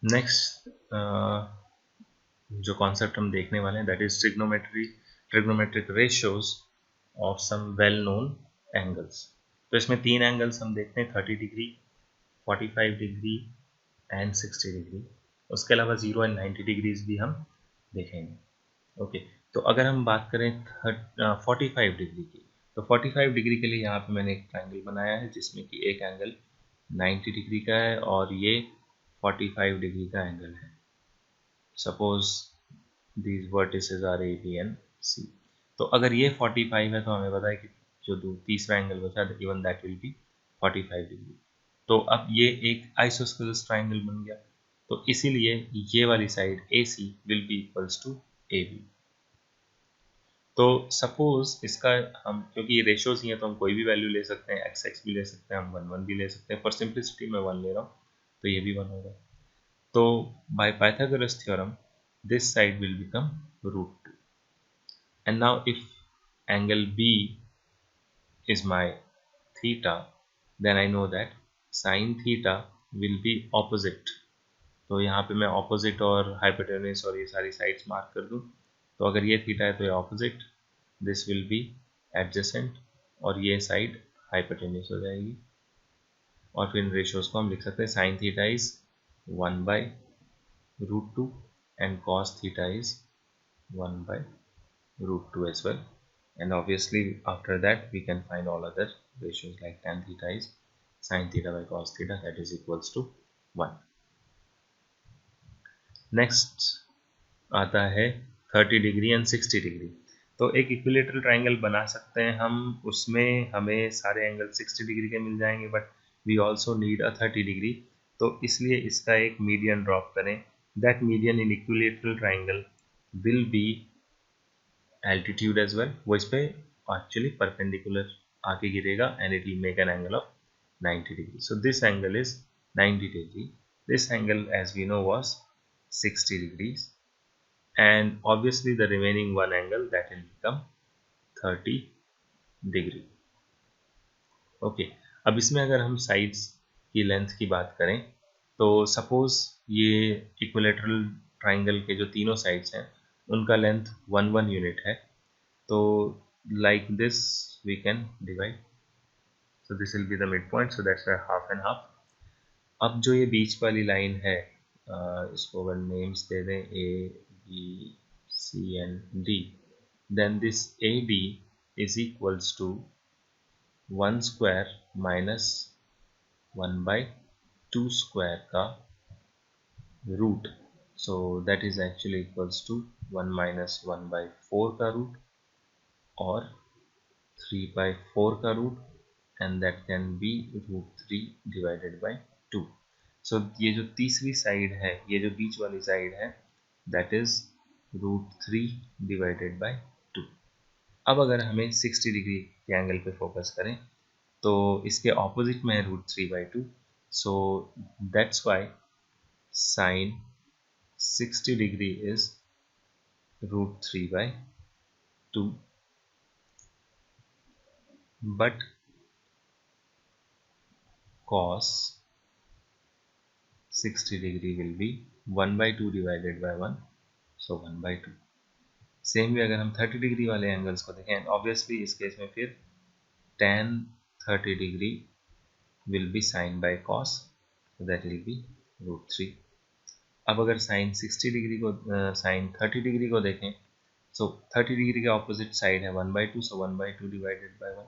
Next जो concept हम देखने वाले हैं that is trigonometric ratios of some well known angles. तो इसमें तीन एंगल्स हम देखते हैं, 30 डिग्री, 45 डिग्री एंड 60 डिग्री। उसके अलावा 0 एंड 90 डिग्रीज भी हम देखेंगे। ओके, तो अगर हम बात करें 45 डिग्री की, तो 45 डिग्री के लिए यहाँ पे मैंने एक ट्राइंगल बनाया है जिसमें कि एक एंगल 90 डिग्री का है और ये 45 डिग्री का एंगल है। Suppose these vertices are A B and C. तो अगर ये 45 है तो हमें पता है कि जो तीसरा एंगल बचा even that will be 45 degree. तो अब ये एक आइसोस्केलस ट्राइंगल बन गया, तो इसीलिए ये वाली side A C will be equals to A B. तो सपोज इसका हम, क्योंकि ये रेशियोज ही है तो हम कोई भी वैल्यू ले सकते हैं, एक्स एक्स भी ले सकते हैं, हम 1 1 भी ले सकते हैं। फॉर सिंपलिसिटी मैं 1 ले रहा हूँ तो ये भी 1 होगा। तो by Pythagoras theorem this side will become √2, and now if angle B is my theta, then I know that sin theta will be opposite। तो यहाँ पे मैं ऑपोजिट और हाइपोटेन्यूस और ये सारी साइड्स मार्क कर दूँ। तो अगर ये थीटा है तो ये opposite, this will be adjacent, और ये साइड हाइपोटेन्यूस हो जाएगी। और फिर इन रेशियोज को हम लिख सकते हैं, sine theta is 1/√2 and cos theta is 1/√2 as well, and obviously after that we can find all other ratios like tan theta is sin theta by cos theta, that is equals to 1। Next आता है 30 degree and 60 degree. तो एक equilateral triangle बना सकते हैं हम, उसमें हमें सारे एंगल 60 डिग्री के मिल जाएंगे, but we also need a 30 degree. तो इसलिए इसका एक मीडियन ड्रॉप करें। That median in equilateral triangle will be altitude as well. वो इस पे एक्चुअली परपेंडिकुलर आके गिरेगा and it will make an angle of 90 degree. So this angle is 90 degree. This angle as we know was 60 degrees, and obviously the remaining one angle that will become 30 degree। Okay, अब इसमें अगर हम sides की length की बात करें तो suppose ये इक्विलेटरल ट्राइंगल के जो तीनों साइड्स हैं उनका लेंथ 1 यूनिट है। तो like this we can divide, so this will be the midpoint, so that's a half and half। अब जो ये बीच वाली लाइन है, इसको अगर नेम्स दे दें A B C and D, then this A D is equals to 1 square minus 1/2 square का root. So that is actually equals to 1 minus 1/4 का रूट और 3/4 का root, and that can be √3 divided by 2। So ये जो तीसरी side है, ये जो बीच वाली साइड है, दैट इज √3 डिवाइडेड बाय 2। अब अगर हमें 60 डिग्री के एंगल पे फोकस करें तो इसके ऑपोजिट में है √3/2। So that's why sine 60 degree is √3/2, but cos 60 degree will be 1/2 divided by 1, so 1/2। Same भी अगर हम 30 डिग्री वाले एंगल्स को देखें, ऑब्वियसली इस केस में फिर tan 30 degree will be sine by cos, so that will be √3। अब अगर साइन 60 डिग्री को साइन 30 डिग्री को देखें, सो 30 डिग्री के ऑपोजिट साइड है 1/2, so 1/2 divided by 1,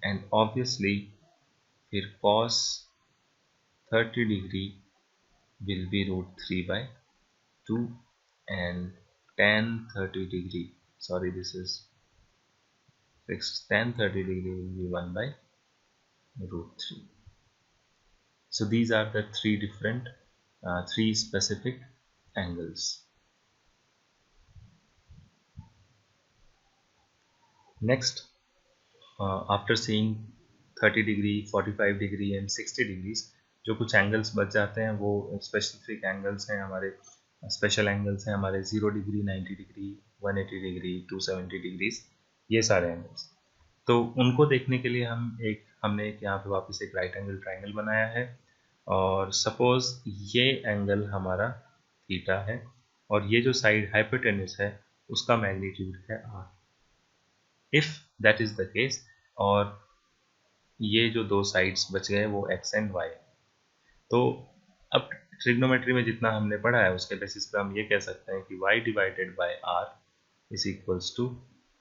and obviously फिर cos 30 degree will be √3/2, and tan 30 degree, sorry this is fixed, tan 30 degree will be 1/√3। So these are the three different three specific angles। Next, after seeing 30 degree, 45 degree and 60 degrees, जो कुछ angles बच जाते हैं वो specific angles हैं हमारे, special angles हैं हमारे 0 डिग्री, 90 डिग्री, 180 डिग्री, 270 डिग्रीज, ये सारे एंगल्स। तो उनको देखने के लिए हमने एक यहाँ पे वापस एक राइट एंगल ट्राइंगल बनाया है। और सपोज ये एंगल हमारा थीटा है और ये जो साइड हाइपोटेन्यूस है उसका मैग्नीट्यूड है r। If that is the case, और ये जो दो साइड्स बच गए वो x एंड y है, तो अब ट्रिग्नोमेट्री में जितना हमने पढ़ा है उसके बेसिस पे हम ये कह सकते हैं कि y divided by r is equals to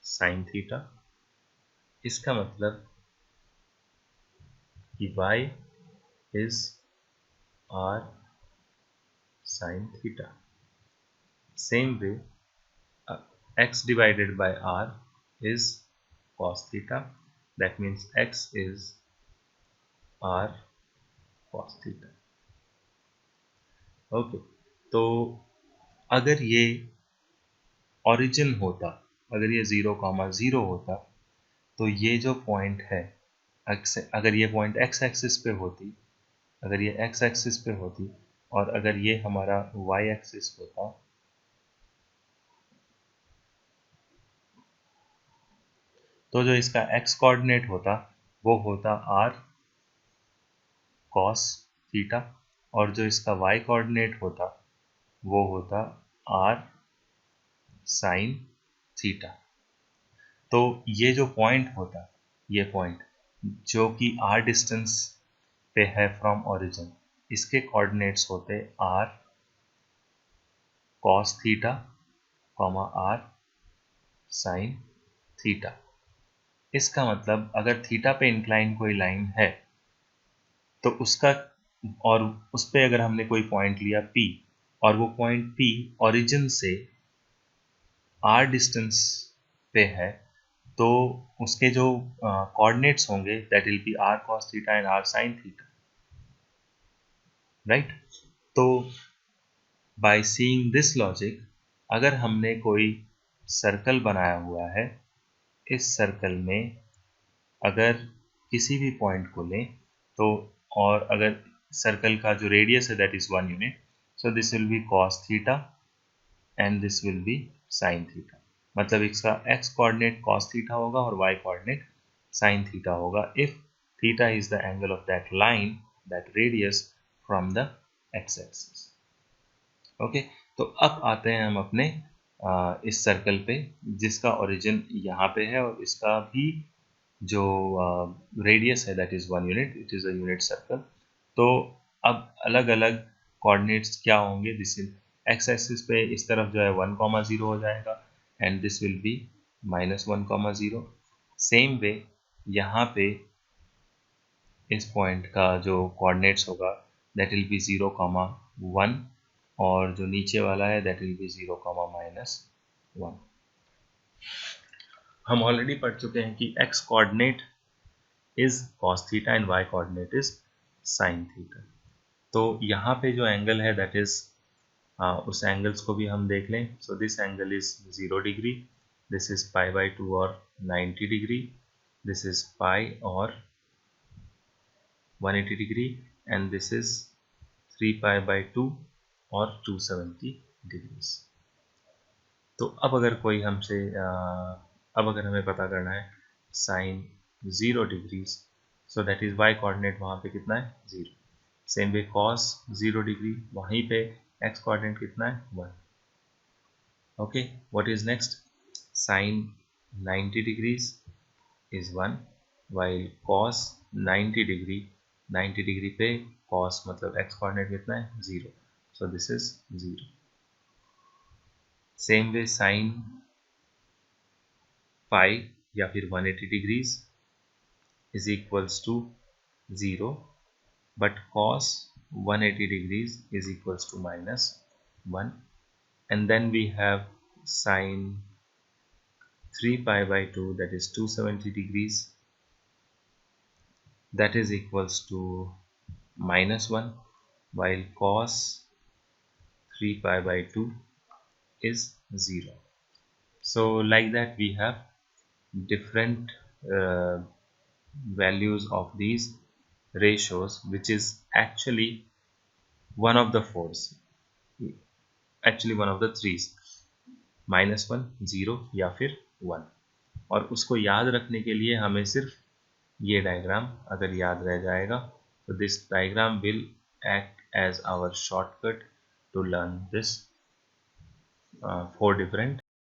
sine theta. इसका मतलब कि y is r sine theta. Same way x divided by r is cos theta, that means x is r cos theta। Okay, तो अगर ये origin होता, अगर ये 0,0 होता, तो ये जो पॉइंट है अगर ये पॉइंट x एक्सिस पे होती, अगर ये x एक्सिस पे होती और अगर ये हमारा y एक्सिस होता, तो जो इसका x कोऑर्डिनेट होता वो होता r cos थीटा और जो इसका y कोऑर्डिनेट होता वो होता r sin थीटा। तो ये जो पॉइंट होता, ये पॉइंट जो कि r डिस्टेंस पे है फ्रॉम ओरिजिन, इसके कोऑर्डिनेट्स होते r cos theta r sin theta. इसका मतलब अगर थीटा पे इंक्लाइन कोई लाइन है तो उसका, और उस पे अगर हमने कोई पॉइंट लिया P और वो पॉइंट P ओरिजिन से r डिस्टेंस पे है, तो उसके जो कोऑर्डिनेट्स होंगे that will be r cos theta and r sin theta, right. तो बाय सीइंग दिस लॉजिक, अगर हमने कोई सर्कल बनाया हुआ है, इस सर्कल में अगर किसी भी पॉइंट को लें तो, और अगर सर्कल का जो रेडियस है that is 1 unit, so this will be cos theta and this will be sin theta. मतलब इसका x कोऑर्डिनेट cos थीटा होगा और y कोऑर्डिनेट sin थीटा होगा if theta is the angle of that line, that radius from the x axis. Okay, तो अब आते हैं हम अपने इस सर्कल पे जिसका ओरिजिन यहाँ पे है और इसका भी जो रेडियस है that is 1 unit, it is a unit circle. तो अब अलग अलग कोऑर्डिनेट्स क्या होंगे, दिस विल एक्स एक्सिस पे इस तरफ जो है 1,0 हो जाएगा and this will be -1,0। Same way यहाँ पे इस पॉइंट का जो कोऑर्डिनेट्स होगा दैट विल बी 0,1 और जो नीचे वाला है दैट विल बी 0,-1। हम ऑलरेडी पढ़ चुके हैं कि x coordinate is cos theta and y coordinate is sin theta. तो यहाँ पे जो एंगल है दैट इज, उस एंगल्स को भी हम देख लें। So this angle is 0 degree, this is π/2 और 90 डिग्री, दिस इज पाई और 180 डिग्री एंड दिस इज 3π/2 और 270 डिग्रीज। तो अब अगर कोई हमसे अब अगर हमें पता करना है sine 0 degrees, so that is y coordinate वहाँ पे कितना है 0। सेम वे cos 0 डिग्री, वहीं पे x कोऑर्डिनेट कितना है 1। Okay, what is next, sine 90 degrees is 1 while cos 90 degree, 90 degree पे cos मतलब x कोऑर्डिनेट कितना है 0, so this is 0। Same way sine pi या फिर 180 degrees is equals to 0, but cos 180 degrees is equals to -1, and then we have sin 3π/2 that is 270 degrees, that is equals to -1, while cos 3π/2 is 0. So like that we have different values of these ratios, which is actually one of the fours, actually one of the threes, -1, 0 या फिर 1। और उसको याद रखने के लिए हमें सिर्फ ये डायग्राम अगर याद रह जाएगा, तो this diagram will act as our shortcut to learn this 4 different